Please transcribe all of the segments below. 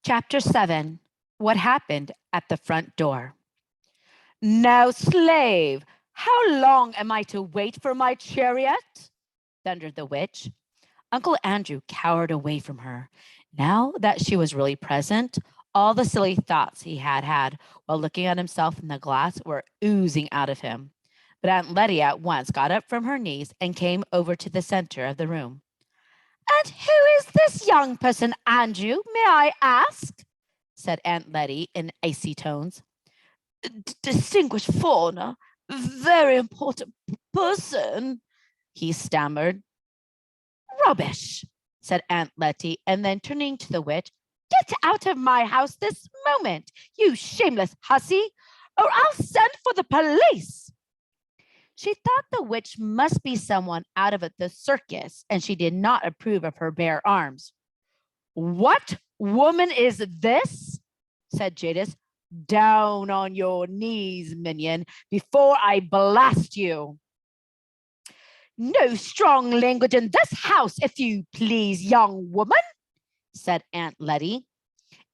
Chapter 7. What happened at the front door. Now, slave, how long am I to wait for my chariot? Thundered the witch. Uncle Andrew cowered away from her. Now that she was really present, all the silly thoughts he had had while looking at himself in the glass were oozing out of him. But Aunt Letty at once got up from her knees and came over to the center of the room. And who is this young person, Andrew, may I ask? Said Aunt Letty in icy tones. Distinguished foreigner, very important person, he stammered. Rubbish, said Aunt Letty, and then turning to the witch, get out of my house this moment, you shameless hussy, or I'll send for the police. She thought the witch must be someone out of the circus, and she did not approve of her bare arms. What woman is this? Said Jadis. Down on your knees, minion, before I blast you. No strong language in this house, if you please, young woman, said Aunt Letty.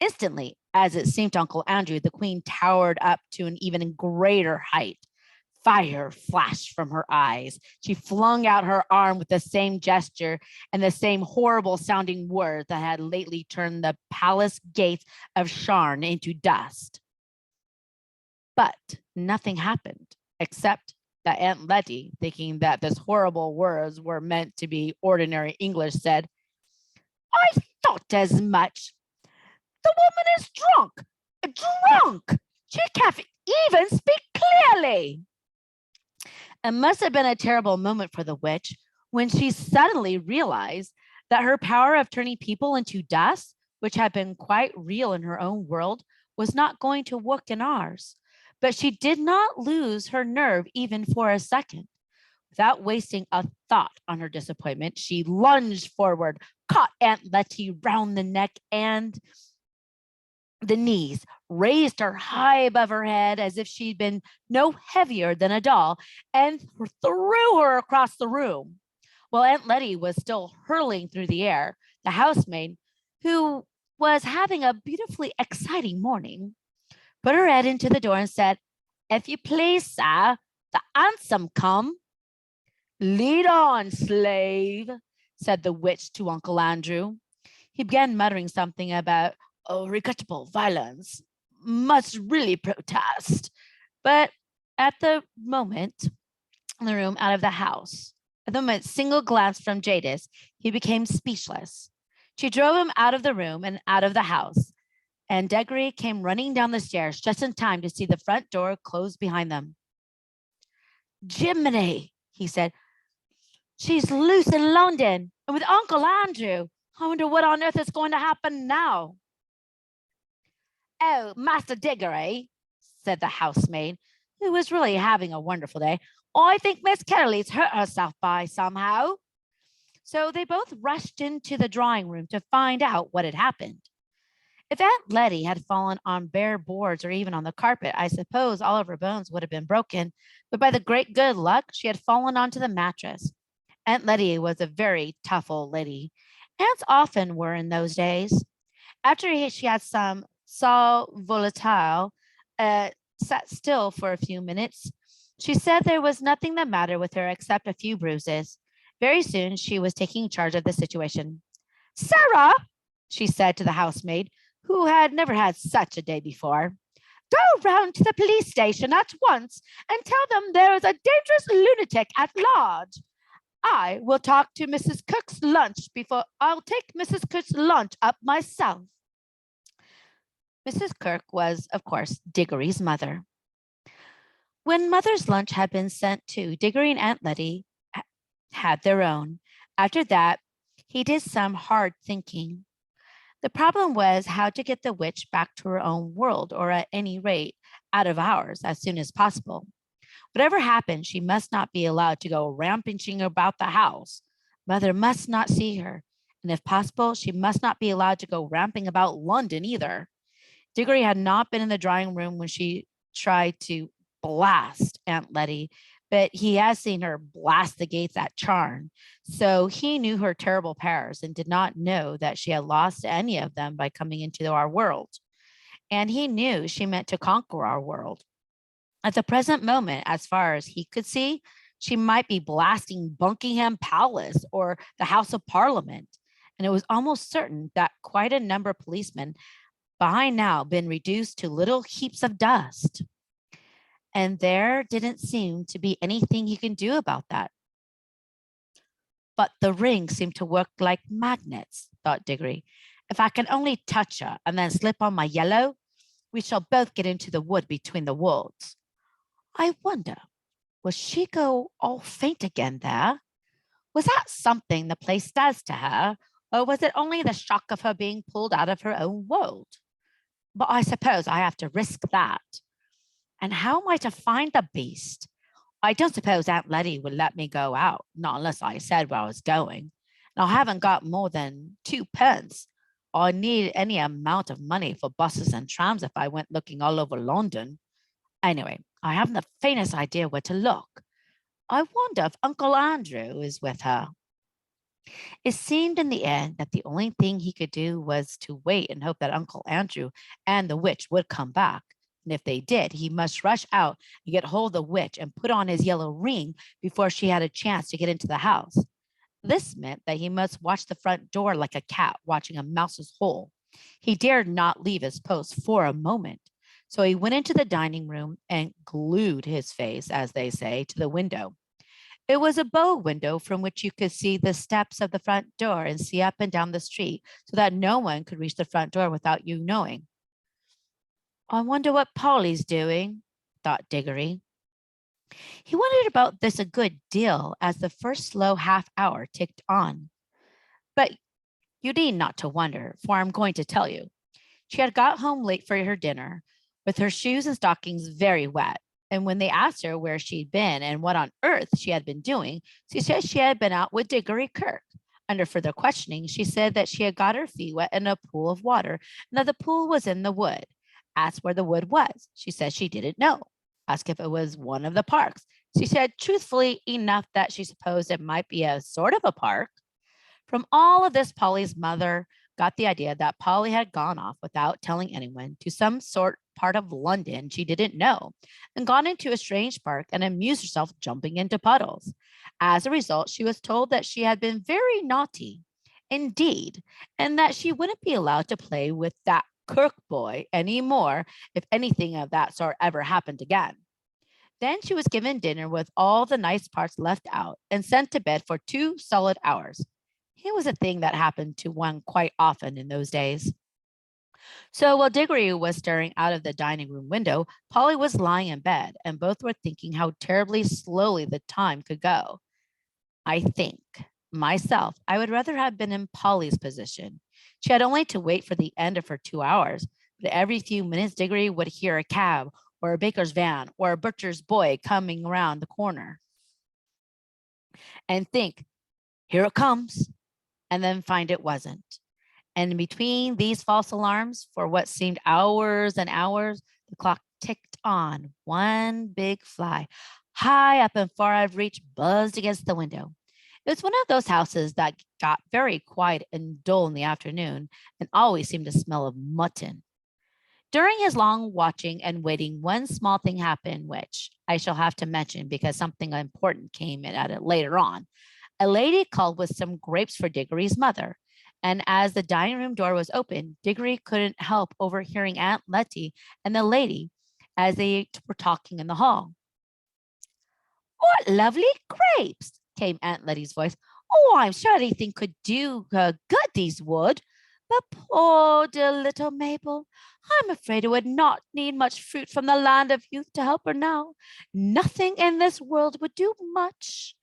Instantly, as it seemed to Uncle Andrew, the queen towered up to an even greater height. Fire flashed from her eyes. She flung out her arm with the same gesture and the same horrible sounding words that had lately turned the palace gates of Sharn into dust. But nothing happened, except that Aunt Letty, thinking that these horrible words were meant to be ordinary English, said, I thought as much. The woman is drunk. She can't even speak clearly. It must have been a terrible moment for the witch when she suddenly realized that her power of turning people into dust, which had been quite real in her own world, was not going to work in ours. But she did not lose her nerve even for a second. Without wasting a thought on her disappointment, she lunged forward, caught Aunt Letty round the neck and the knees, raised her high above her head as if she'd been no heavier than a doll, and threw her across the room. While Aunt Letty was still hurling through the air, the housemaid, who was having a beautifully exciting morning, put her head into the door and said, If you please, sir, the hansom come. Lead on, slave, said the witch to Uncle Andrew. He began muttering something about regrettable violence, must really protest. But at the moment, in the room out of the house, at the moment, single glance from Jadis, he became speechless. She drove him out of the room and out of the house, and Diggory came running down the stairs just in time to see the front door close behind them. Jiminy, he said, she's loose in London and with Uncle Andrew. I wonder what on earth is going to happen now. Oh, Master Diggory, said the housemaid, who was really having a wonderful day. I think Miss Kelly's hurt herself by somehow. So they both rushed into the drawing room to find out what had happened. If Aunt Letty had fallen on bare boards or even on the carpet, I suppose all of her bones would have been broken. But by the great good luck, she had fallen onto the mattress. Aunt Letty was a very tough old lady. Aunts often were in those days. After she had some sal volatile, sat still for a few minutes, she said there was nothing the matter with her except a few bruises. Very soon she was taking charge of the situation. Sarah, she said to the housemaid, who had never had such a day before, go round to the police station at once and tell them there is a dangerous lunatic at large. I will talk to Mrs. Cook's lunch before I'll take Mrs. Cook's lunch up myself. Mrs. Kirk was, of course, Diggory's mother. When Mother's lunch had been sent to, Diggory and Aunt Letty had their own. After that, he did some hard thinking. The problem was how to get the witch back to her own world, or at any rate, out of ours as soon as possible. Whatever happened, she must not be allowed to go rampaging about the house. Mother must not see her, and if possible, she must not be allowed to go ramping about London either. Diggory had not been in the drawing room when she tried to blast Aunt Letty, but he has seen her blast the gates at Charn. So he knew her terrible powers and did not know that she had lost any of them by coming into our world. And he knew she meant to conquer our world. At the present moment, as far as he could see, she might be blasting Buckingham Palace or the House of Parliament. And it was almost certain that quite a number of policemen by now been reduced to little heaps of dust. And there didn't seem to be anything he can do about that. But the rings seem to work like magnets, thought Diggory. If I can only touch her and then slip on my yellow, we shall both get into the wood between the wolves. I wonder, will she go all faint again there? Was that something the place does to her, or was it only the shock of her being pulled out of her own world? But I suppose I have to risk that. And how am I to find the beast? I don't suppose Aunt Letty would let me go out, not unless I said where I was going. And I haven't got more than 2 pence. I need any amount of money for buses and trams if I went looking all over London. Anyway, I haven't the faintest idea where to look. I wonder if Uncle Andrew is with her. It seemed in the end that the only thing he could do was to wait and hope that Uncle Andrew and the witch would come back. And if they did, he must rush out and get hold of the witch and put on his yellow ring before she had a chance to get into the house. This meant that he must watch the front door like a cat watching a mouse's hole. He dared not leave his post for a moment. So he went into the dining room and glued his face, as they say, to the window. It was a bow window from which you could see the steps of the front door and see up and down the street so that no one could reach the front door without you knowing. I wonder what Polly's doing, thought Diggory. He wondered about this a good deal as the first slow half hour ticked on. But you need not to wonder, for I'm going to tell you. She had got home late for her dinner, with her shoes and stockings very wet. And when they asked her where she'd been and what on earth she had been doing, she said she had been out with Diggory Kirk. Under further questioning, she said that she had got her feet wet in a pool of water and that the pool was in the wood. Asked where the wood was. She said she didn't know. Asked if it was one of the parks. She said truthfully enough that she supposed it might be a sort of a park. From all of this, Polly's mother got the idea that Polly had gone off without telling anyone to some sort part of London she didn't know and gone into a strange park and amused herself jumping into puddles. As a result, she was told that she had been very naughty indeed, and that she wouldn't be allowed to play with that Kirk boy any more if anything of that sort ever happened again. Then she was given dinner with all the nice parts left out and sent to bed for 2 solid hours. It was a thing that happened to one quite often in those days. So while Diggory was staring out of the dining room window, Polly was lying in bed, and both were thinking how terribly slowly the time could go. I think, myself, I would rather have been in Polly's position. She had only to wait for the end of her 2 hours, but every few minutes Diggory would hear a cab or a baker's van or a butcher's boy coming around the corner and think, here it comes, and then find it wasn't. And in between these false alarms, for what seemed hours and hours, the clock ticked on, one big fly, high up and far out of reach, buzzed against the window. It was one of those houses that got very quiet and dull in the afternoon and always seemed to smell of mutton. During his long watching and waiting, one small thing happened, which I shall have to mention because something important came in at it later on. A lady called with some grapes for Diggory's mother. And as the dining room door was open, Diggory couldn't help overhearing Aunt Letty and the lady as they were talking in the hall. What lovely grapes, came Aunt Letty's voice. Oh, I'm sure anything could do good, these would. But poor dear little Mabel, I'm afraid it would not need much fruit from the land of youth to help her now. Nothing in this world would do much.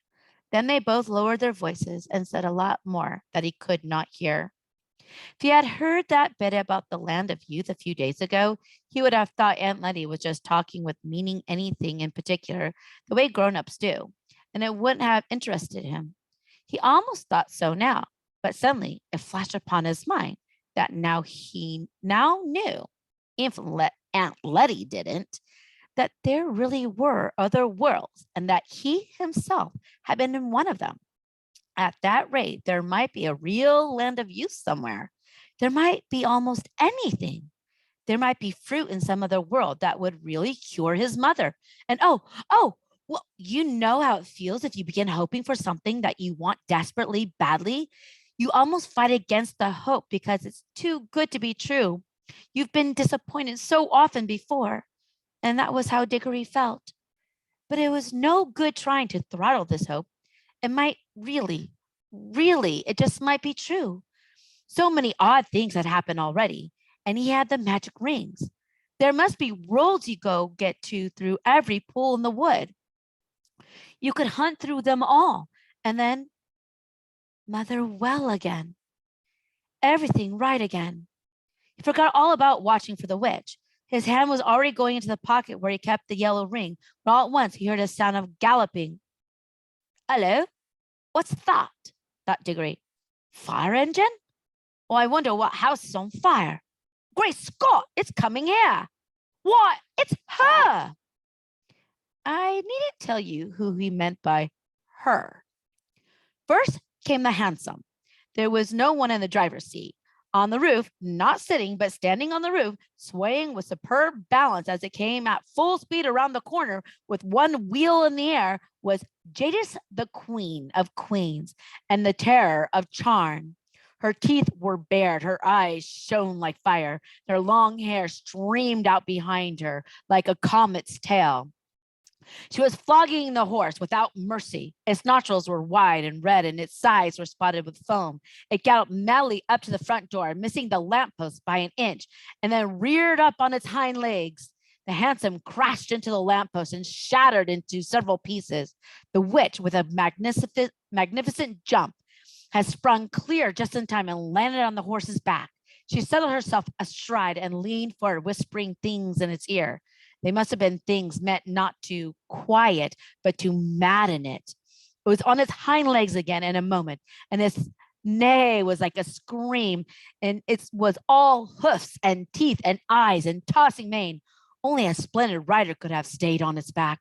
Then they both lowered their voices and said a lot more that he could not hear. If he had heard that bit about the land of youth a few days ago, he would have thought Aunt Letty was just talking with meaning anything in particular, the way grown-ups do, and it wouldn't have interested him. He almost thought so now, but suddenly it flashed upon his mind that he now knew, if Aunt Letty didn't, that there really were other worlds and that he himself had been in one of them. At that rate, there might be a real land of use somewhere. There might be almost anything. There might be fruit in some other world that would really cure his mother. And well, you know how it feels if you begin hoping for something that you want desperately badly. You almost fight against the hope because it's too good to be true. You've been disappointed so often before, and that was how Diggory felt. But it was no good trying to throttle this hope. It might really, it just might be true. So many odd things had happened already, and he had the magic rings. There must be roads you go get to through every pool in the wood. You could hunt through them all, and then mother well again. Everything right again. He forgot all about watching for the witch. His hand was already going into the pocket where he kept the yellow ring, but all at once he heard a sound of galloping. Hello? What's that? Thought Diggory. Fire engine? Oh, I wonder what house is on fire. Great Scott, it's coming here. Why, it's her. I needn't tell you who he meant by her. First came the hansom. There was no one in the driver's seat. On the roof, not sitting, but standing on the roof, swaying with superb balance as it came at full speed around the corner with one wheel in the air, was Jadis, the Queen of Queens and the Terror of Charn. Her teeth were bared, her eyes shone like fire, their long hair streamed out behind her like a comet's tail. She was flogging the horse without mercy. Its nostrils were wide and red, and its sides were spotted with foam. It galloped madly up to the front door, missing the lamppost by an inch, and then reared up on its hind legs. The hansom crashed into the lamppost and shattered into several pieces. The witch, with a magnificent jump, had sprung clear just in time and landed on the horse's back. She settled herself astride and leaned forward, whispering things in its ear. They must have been things meant not to quiet, but to madden it. It was on its hind legs again in a moment, and its neigh was like a scream, and it was all hoofs and teeth and eyes and tossing mane. Only a splendid rider could have stayed on its back.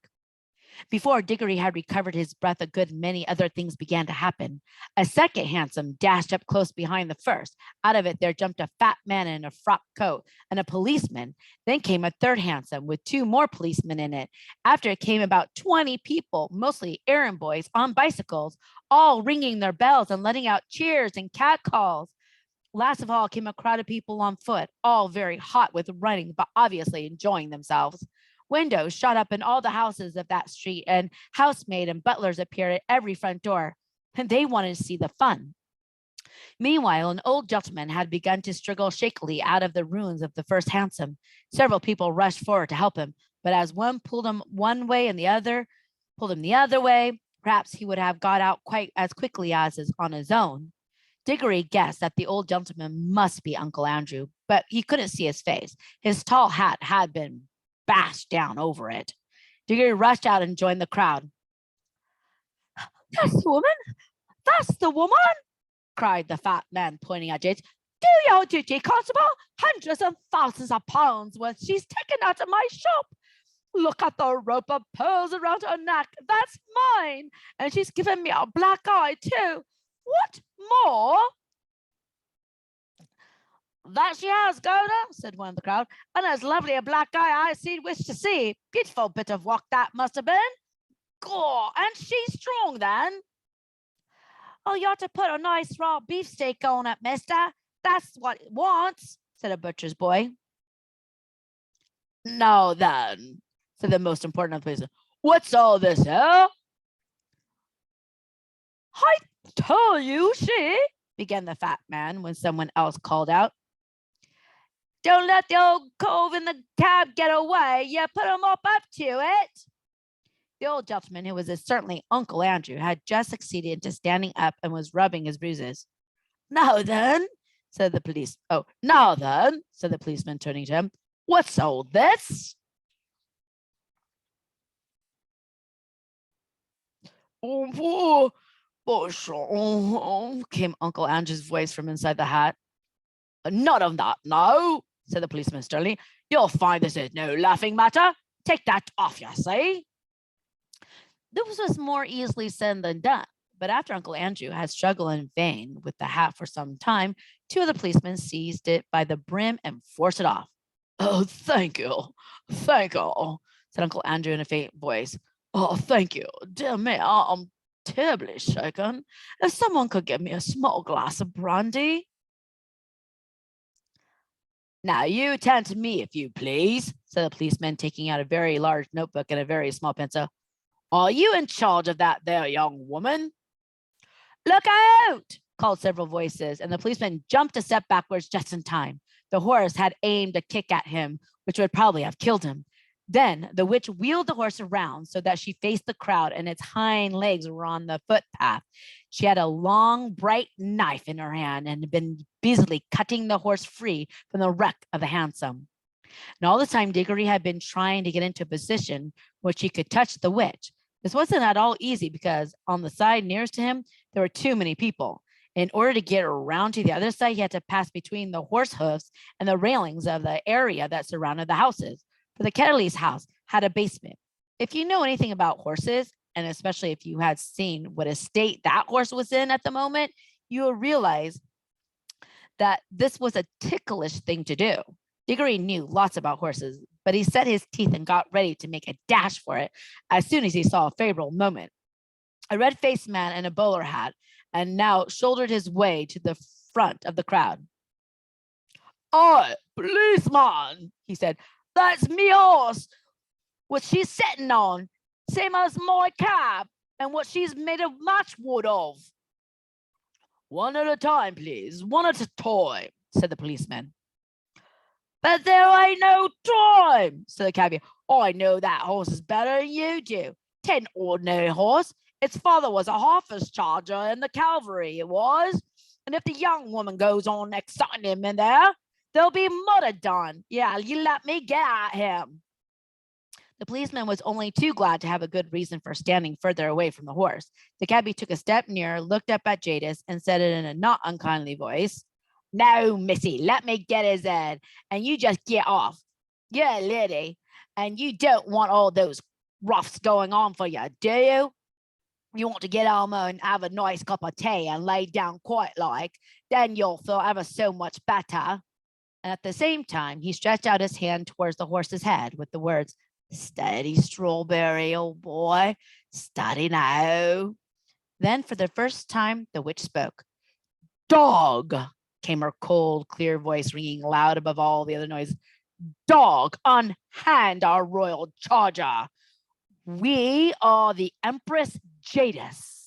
Before Diggory had recovered his breath, a good many other things began to happen. A second hansom dashed up close behind the first. Out of it, there jumped a fat man in a frock coat and a policeman. Then came a third hansom with two more policemen in it. After it came about 20 people, mostly errand boys on bicycles, all ringing their bells and letting out cheers and catcalls. Last of all came a crowd of people on foot, all very hot with running, but obviously enjoying themselves. Windows shot up in all the houses of that street, and housemaid and butlers appeared at every front door, and they wanted to see the fun. Meanwhile, an old gentleman had begun to struggle shakily out of the ruins of the first hansom. Several people rushed forward to help him, but as one pulled him one way and the other pulled him the other way, perhaps he would have got out quite as quickly as on his own. Diggory guessed that the old gentleman must be Uncle Andrew, but he couldn't see his face. His tall hat had been bashed down over it. Diggory rushed out and joined the crowd. That's the woman! That's the woman! Cried the fat man, pointing at Jade. Do your duty, constable! Hundreds and thousands of pounds worth she's taken out of my shop. Look at the rope of pearls around her neck. That's mine. And she's given me a black eye, too. What more? That she has, Gona, said one of the crowd, and as lovely a black eye I see wish to see. Beautiful bit of work that must have been. Gaw, and she's strong then. Oh, you ought to put a nice raw beefsteak on it, mister. That's what it wants, said a butcher's boy. Now then, said the most important of the policemen, what's all this, eh? I tell you, she, began the fat man when someone else called out. Don't let the old cove in the cab get away. You put him up to it. The old gentleman, who was certainly Uncle Andrew, had just succeeded into standing up and was rubbing his bruises. Now then, said the police. Oh, now then, said the policeman, turning to him. What's all this? Oh, came Uncle Andrew's voice from inside the hat. None of that, no, said the policeman sternly. You'll find this is no laughing matter. Take that off, you see? This was more easily said than done. But after Uncle Andrew had struggled in vain with the hat for some time, two of the policemen seized it by the brim and forced it off. Oh, thank you, said Uncle Andrew in a faint voice. Oh, thank you. Dear me, I'm terribly shaken. If someone could give me a small glass of brandy. Now you attend to me, if you please, said the policeman, taking out a very large notebook and a very small pencil. Are you in charge of that there young woman? Look out! Called several voices, and the policeman jumped a step backwards just in time. The horse had aimed a kick at him, which would probably have killed him. Then the witch wheeled the horse around so that she faced the crowd and its hind legs were on the footpath. She had a long, bright knife in her hand and had been busily cutting the horse free from the wreck of the hansom. And all the time, Diggory had been trying to get into a position where she could touch the witch. This wasn't at all easy because on the side nearest to him, there were too many people. In order to get around to the other side, he had to pass between the horse hoofs and the railings of the area that surrounded the houses. For the Ketterleys' house had a basement. If you know anything about horses, and especially if you had seen what a state that horse was in at the moment, you will realize that this was a ticklish thing to do. Diggory knew lots about horses, but he set his teeth and got ready to make a dash for it as soon as he saw a favorable moment. A red-faced man in a bowler hat and now shouldered his way to the front of the crowd. "Oi, policeman," he said, "that's me horse. What she's sitting on, same as my cab, and what she's made of matchwood of." "One at a time, please, one at a time," said the policeman. "But there ain't no time," said the cabby. "I know that horse is better than you do. 'Tain't ordinary horse. Its father was a office charger in the cavalry, it was. And if the young woman goes on exciting him in there, there'll be murder done. Yeah, you let me get at him." The policeman was only too glad to have a good reason for standing further away from the horse. The cabby took a step nearer, looked up at Jadis, and said it in a not unkindly voice, "No, missy, let me get his head, and you just get off. You're a lady, and you don't want all those roughs going on for you, do you? You want to get home and have a nice cup of tea and lay down quite like, then you'll feel ever so much better." And at the same time, he stretched out his hand towards the horse's head with the words, "Steady, Strawberry, old boy, steady now." Then, for the first time, the witch spoke. "Dog," came her cold, clear voice ringing loud above all the other noise. "Dog, unhand our royal charger. We are the Empress Jadis."